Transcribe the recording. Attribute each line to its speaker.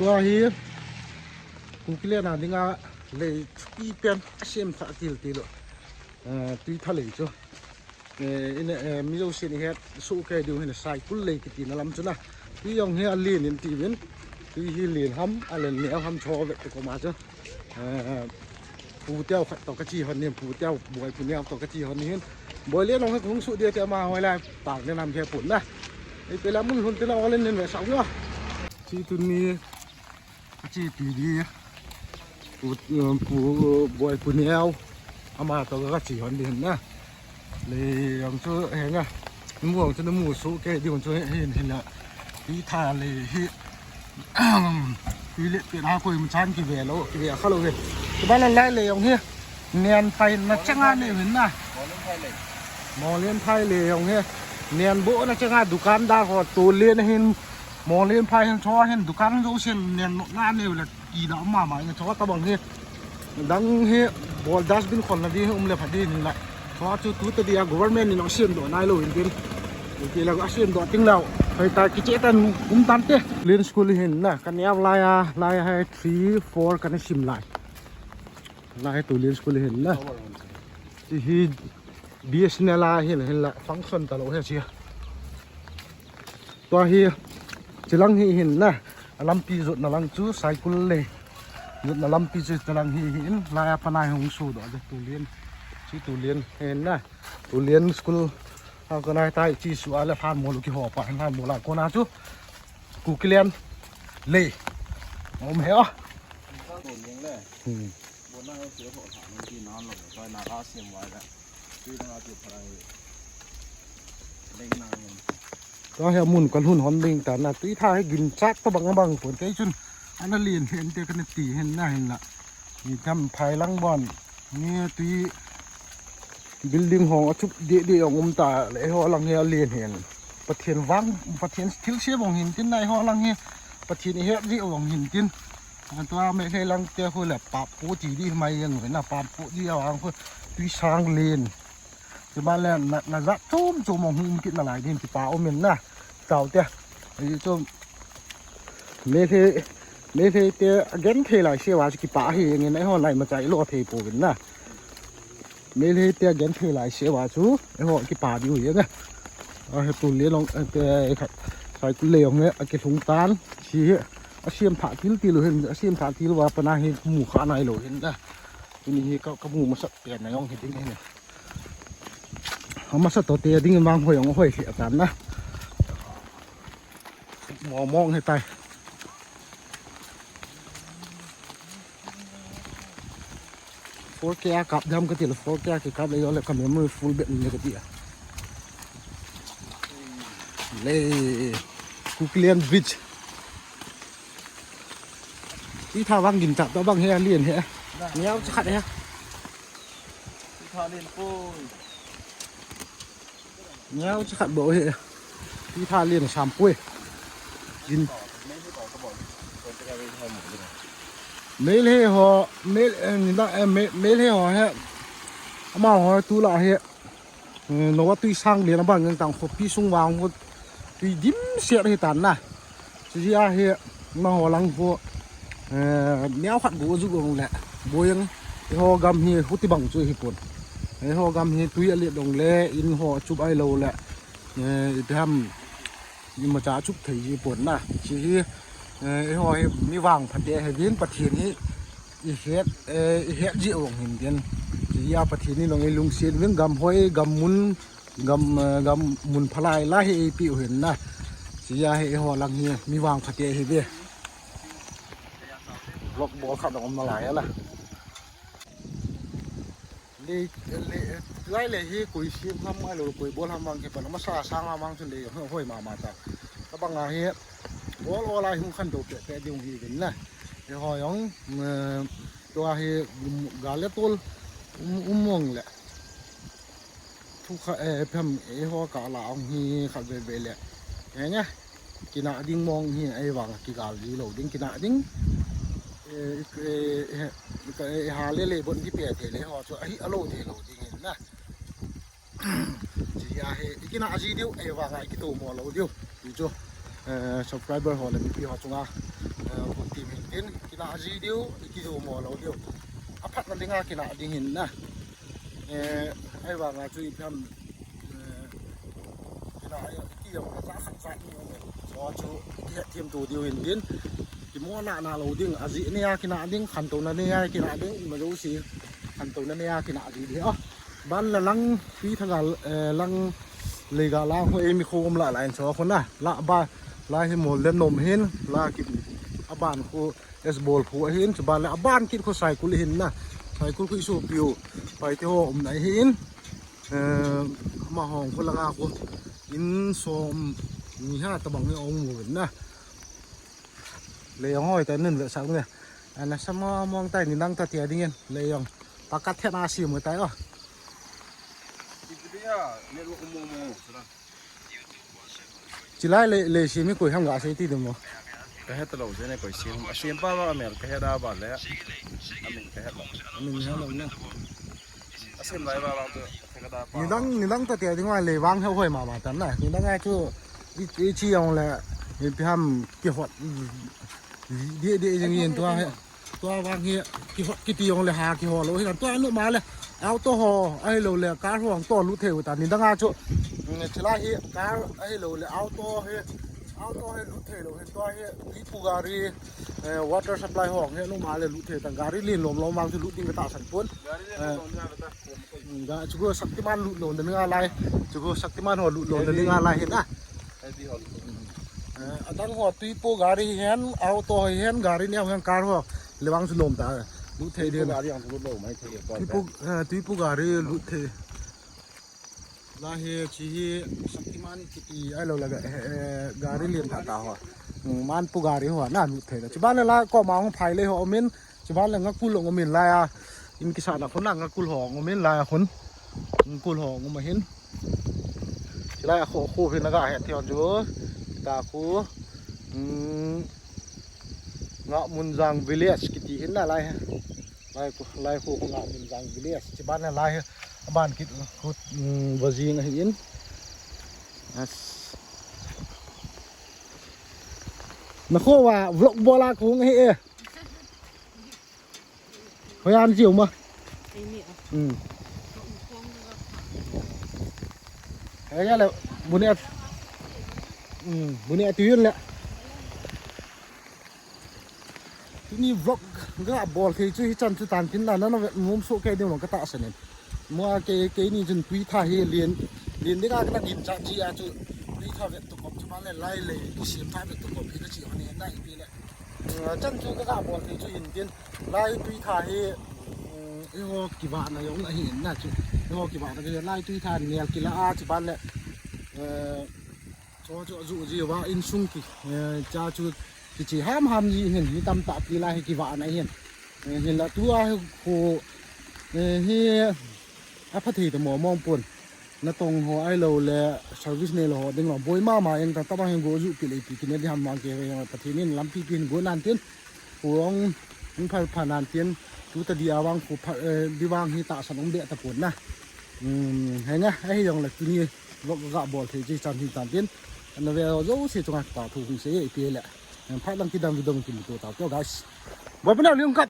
Speaker 1: ตัวเฮียกูคิดเลยนะดิ้งอ่ะเลยอีเป็นเชื่อมสักทีตีละตีทะเลจ้ะอินมีเราเสียนี่เหรอสู้แค่ดูเห็นสายกุลเลยกิติน่าล้ำจุนะที่ยองเฮียเลียนตีวินที่เฮียเลียนห้ำอะไรเนี่ยห้ำชอบแบบก็มาจ้ะผู้เจ้าตอกกระจีคนนี้ผู้เจ้าบวยผู้เนี้ยตอกกระจีคนนี้บวยเลี้ยงน้องให้คงสุดเดียวจะมาไว้แล้วปากแนะนำแค่ปุ่นนะไอ้เวลามุ่งหุ่นที่เราเล่นเนี่ยสาวเนาะที่ตัวนี้จีปีดีผู้บวยผู้เนี้ยเอามาตอกกระจีคนนี้นะเลยอย่างช่วยเห็นนะมั่วจะน้ำมูสุแกดีคนช่วยเห็นละที่ทาเลยที่เลี้ยเป็นหาคุยมันชันกี่เวลแล้วกี่เวลเข้าเลยที่บ้านเราไล่เลยอย่างเงี้ยเนียนไทยนักจ้างงานเนี่ยเห็นนะมอเลียนไทยเลยอย่างเงี้ยเนียนโบนักจ้างงานดุการดาก็ตัวเลียนเห็นมอเลียนไทยเห็นชอเห็นดุการรู้เช่นเนียนงานเนี่ยเลยกี่ดาวมาหมายชอตะบังเงี้ยดังเงี้ยบอลดัสบินคนละดีเลยพอดีนี่แหละชอจุดตัวเดียว government นี่น้องเชื่อมตัวนายเลยจริงๆที่เราก็เชื่อมตัวจริงแล้วไปตากิจตันตันเตะเรียนสกูลเห็นนะกันยาวลายให้3 4กันชิมลายตัวเรียนสกูลเห็นนะที่ BSNL เห็นละฟังก์ชันตลอดเชียตัวที่จะลังเห็นนะลำปีจุดนลังจูไซคุลเลยจุดนลำปีจุดลังเห็นลายปนายหงสูดอ่ะตัวเรียนที่ตัวเรียนเห็นนะตัวเรียนสกูลเอาก็นายตายที่สุอาเลพานโมลุกิหัวปะนายโมลาโกนาจูกูเกลียนเลยโอ้ไม่เหรอ
Speaker 2: บนหน้าเสือโผล่ฐานที่นอนหลบซอยนาข้าเสียมไว้แล้วที่ต้องเอาจุดอะไรเล่งนางเงิน
Speaker 1: ก็ให้มุนกันหุ่นหอมเบ่งแต่น่ะตีท่าให้กินซักตะบังฝนใจชุนอันนั้นเรียนเห็นเตกันตีเห็นหน้าเห็นละมีทำภายลังบอลนี่ตีบิลดิ้งหอชุบเดียวงมตาเลยหอลังเฮียเรียนเห็นประเทศวังประเทศทิลเชียบงหินกินในหอลังเฮียประเทศนี้เฮียที่เอาหินกินตัวไม่ใช่ลังเจ้าคือแหละปาปูจีดีไม่ยังเหมือนน่ะปาปูที่เอาอังคือตีช้างเรียนที่บ้านแล้วน่าจะจุ่มมองหินกินมาหลายดินที่ป่าอมเห็นนะเก่าเต้ไอ้จุ่มไม่ใช่เต้เกินเท่าไรเชื่อว่าจะกี่ป่าเฮียเงี้ยในหอไหนมาใจรอเทปูกันนะไม่ใช่เต้เกินเท่าไรเชื่อว่าจูไอ้หอกี่ป่าอยู่อย่างเงี้ยเอาให้ตุ่นเลี้ยงลงเต้ใส่กุเหลี่ยงเงี้ยเก็บถุงตาลชี้อาเชียมถาทิลตีเลยเห็นอาเชียมถาทิลว่าปนาเห็นหมู่ขาในเลยเห็นนะทีนี้ก็หมู่มาสักเปลี่ยนในห้องเห็นดิ้งเนี่ยเขามาสักตัวเตี้ยดิ้งบางหอยของหอยเสียกันนะมองให้ตายโฟร์แกกับดำก็ติดโฟร์แกกับเลยแล้วก็มีมือฟูลเบ็ดเลยก็ติดเลยคุกเลียนบริดจ์ที่ท่าวังกินจับตัวบางเฮียเลียนเฮียเนี่ยจะขัดเฮีย
Speaker 2: ที่ท่าเล่นปุ้ย
Speaker 1: เนี่ยจะขัดโบเฮียที่ท่าเลียนชามปุ้ยกิน
Speaker 2: ไม่ได้ต่อกระบอกคนจะไปทำหมดเลย
Speaker 1: เมลเฮียห่อเมลนี่นะเมลเฮียห่อเฮียอามาห่อตัวละเฮียนว่าตัวช่างเลียนบ้างเงินต่างคนพี่ส่งวางคนตัวดิ้มเสียให้ตันนะที่อาเฮียมาห่อหลังพวกเนี้ยขัดบัวจุกลงแหละบัวยังห่อกำเฮียหุติบังช่วยญี่ปุ่นห่อกำเฮียตุยอะไรลงเละอินห่อจุบไอโลแหละทำยิมมาจ้าจุบถี่ญี่ปุ่นนะชี้ห่อมีวางพันเดียให้เลี้ยงประเทศนี้เฮ็ดจีองเห็นเดียนชี้ยาประเทศนี้ลงไอ้ลุงเสียนเรื่องกำห้อยกำมุนพลายไล่ให้ปีเห็นนะชี้ยาให้ห่อลังเฮียมีวางพันเดียให้เบี้ยล็อกบอลขัดออกมาหลายแล้วไล่เลยที่กุยชิมทำไมหรือกุยบอลทำบางทีเป็นมาสร้างมาบางส่วนเลยห้อยมาจากแล้วบางงานเฮียบอลอะไรหุ่นขันโดดแต่ดีหุ่นกันนะเดี๋ยวหอยตัวเฮียกาเล็ตุลมงแหละทุกเพิ่มหอกาลาองเฮียขัดเบลเลยอย่างเงี้ยกินอะดิ้งมองเฮียวางกิกาลีโหลดิ้งกินอะดิ้งหาเล่บนที่เปียเทเลยหอชัวอโลเทโลจริงนะจีอาเฮอีกน่าจีเดียวว่าไงกี่ตัวมัวเราเดียวอยู่จู่subscriberหอเลยมีพี่หอจุงอ่ะ din kina aji diu ki zo mo lo diu aphat na linga kina ding hin na ai wa nga chui pham kina ai ki yo za khat sa ni so chu ki thiam tu diu hin din ki mo na lo ding aji ne ya kina ding khan to na ne ya kina ding ma zo si khan to na ne ya kina aji di ban la lang pi thagal lang lega la ho e mi khom la lain so khon na la ba la hi mol le nom hin la ki aban ko es bol phu hin chban la aban ki ko sai kul hin na sai kul ku isu piu pai te ho nai hin ma hong ko la nga ko in som ni ha ta bang ni ong mu na le hoi ta nen le sang ne ana sama mong tai ni nang ta tia ding le yong pakat the na si mo tai chỉ lại lệ xí mới quỳ ham gà xây được mà
Speaker 2: cái hết tàu thế này quỳ xiêm ba ba mẹ cái hết đa bản lẽ mình cái hết
Speaker 1: mình hết rồi
Speaker 2: xiêm lại ba bao cái đa
Speaker 1: mình đang tại tiếng ngoài lệ vang theo hồi mà tấn này mình đang nghe chưa đi chi ông là mình phải ham kế hoạch địa như nhiên toa vang kia kế hoạch cái tiêu là hà kế hoạch lối là toa nước má là áo to hò ai lầu là cá hoàng to lũ thề của ta mình đang nghe chưa chỉ là hiện cá ai lầu là áo to hay lũ thề lầu hay to hay đi Pugari water supply hoàng hay lúc mà là lũ thề tầng gari liền lồm mang từ lũ đi người ta sản xuất đã chú có Shaktiman lũ lồn đến nga lai chú có Shaktiman họ lũ lồn đến nga lai hiện à đang họ tuy Pugari hen áo to hen gari neo hen car họ le bang lồm ta lũ thề đi
Speaker 2: gari ang lũ lồm mấy thề
Speaker 1: tuy Pugari lũ thề là he chỉ Shaktiman kiti ai lâu là gari liền thả tao man Pugari họ na lũ thề chỉ ban là có mà không phải lấy họ men chỉ ban là ngắc cul của mình là in cái sản là khốn nặng ngắc cul họ của mình là khốn cul họ của mình hin chỉ là khu phía nó gà hẹn theo chúa ta khu ngọ mun giang village kiti hin là lai khu ngọ mun giang village chỉ ban là lai ban kit khu và gì ngay hin nó khô và vlog bola cũng hay phải ăn chiều mà thế là bún nè tuyên lẹนี่ vlog ก็บอลเคยช่วยจันทร์ตานกินแล้วนั่นเรามุมโซเคเดียวมันก็ตาสนิทมัวเกนี่จนคุยท่าเฮเรียนได้ก็นักดินจัดจีอาจุคุยท่าเวตุกบจุมาเลยไล่เลยดิเสียมท่าเวตุกบพี่ก็จีอันนี้ได้อีกทีแหละจันทร์ก็บอลเคยช่วยอินเดียนไล่คุยท่าเฮไอ้โหกี่บาทนะยงไอ้เห็นน่ะจุไอ้โหกี่บาทนะก็ไล่คุยท่าเนี่ยกินละอาจุบ้านแหละจูจีว่าอินซุงกี่จ้าจูchỉ ham gì hiện như tâm tạ kỳ lai kỳ vạ này hiện là tua hồ hi áp phát thì mỏ mong buồn nó tông họ ai lâu là service này là họ đừng làm bôi mà anh ta tao hàng gỗ dụ kỳ lệ kỳ này đi ham mang cái phát thì nên làm pi gỗ nàn tiền của ông phải phản nàn tiền chú ta đi avang của đi vang hi tạ sản ông đệ tập buồn na hay nhá hay rằng là cái gì gạo bò thì chỉ chăn thì tàn tiền nó về dấu sẽ cho ngạc tạo thủ cũng sẽ bị lệ phát đăng ký đăng video kìm tổ tạo cho guys. Buat benar liung kat.